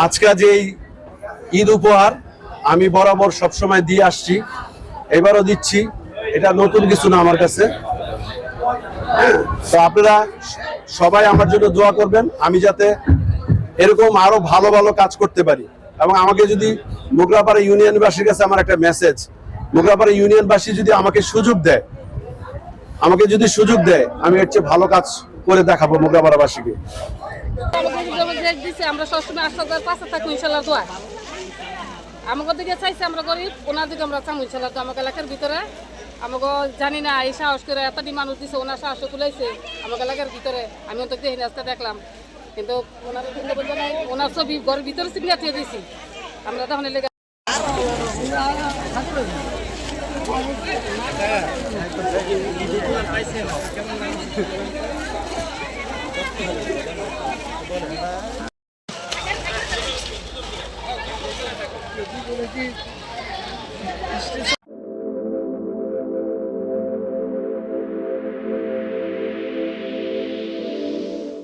আজকে যে ঈদ উপহার আমি বরাবর সবসময় দিয়ে আসছি, এবারও দিচ্ছি। এটা নতুন কিছু না আমার কাছে। তো আপনারা সবাই আমার জন্য দোয়া করবেন, আমি যাতে এরকম আরো ভালো ভালো কাজ করতে পারি। এবং আমাকে যদি মোগরাপাড়া ইউনিয়নবাসীর কাছে আমার একটা মেসেজ, মোগরাপাড়া ইউনিয়নবাসী যদি আমাকে সুযোগ দেয়, আমি এর চেয়ে ভালো কাজ করে দেখাবো মোগরাপাড়াবাসীকে। আমরা সবসময় আশার পাশে থাকি ইনশাল্লাহ দোয়া। আমাকে দিকে চাইছে আমরা গরিব, ওনার দিকে আমরা চাম ইনশাল্লাহ। তো আমাকে এলাকার ভিতরে আমাকে জানি না এই সাহস করে এতটি মানুষ দিছে, ওনার সাহস তুলাইছে আমাকে এলাকার ভিতরে। আমি অন্তত দেখি রাস্তা দেখলাম, কিন্তু ওনার ছবি ঘরের ভিতরে সিগনা দিয়ে দিয়েছি আমরা তখন এলাকা।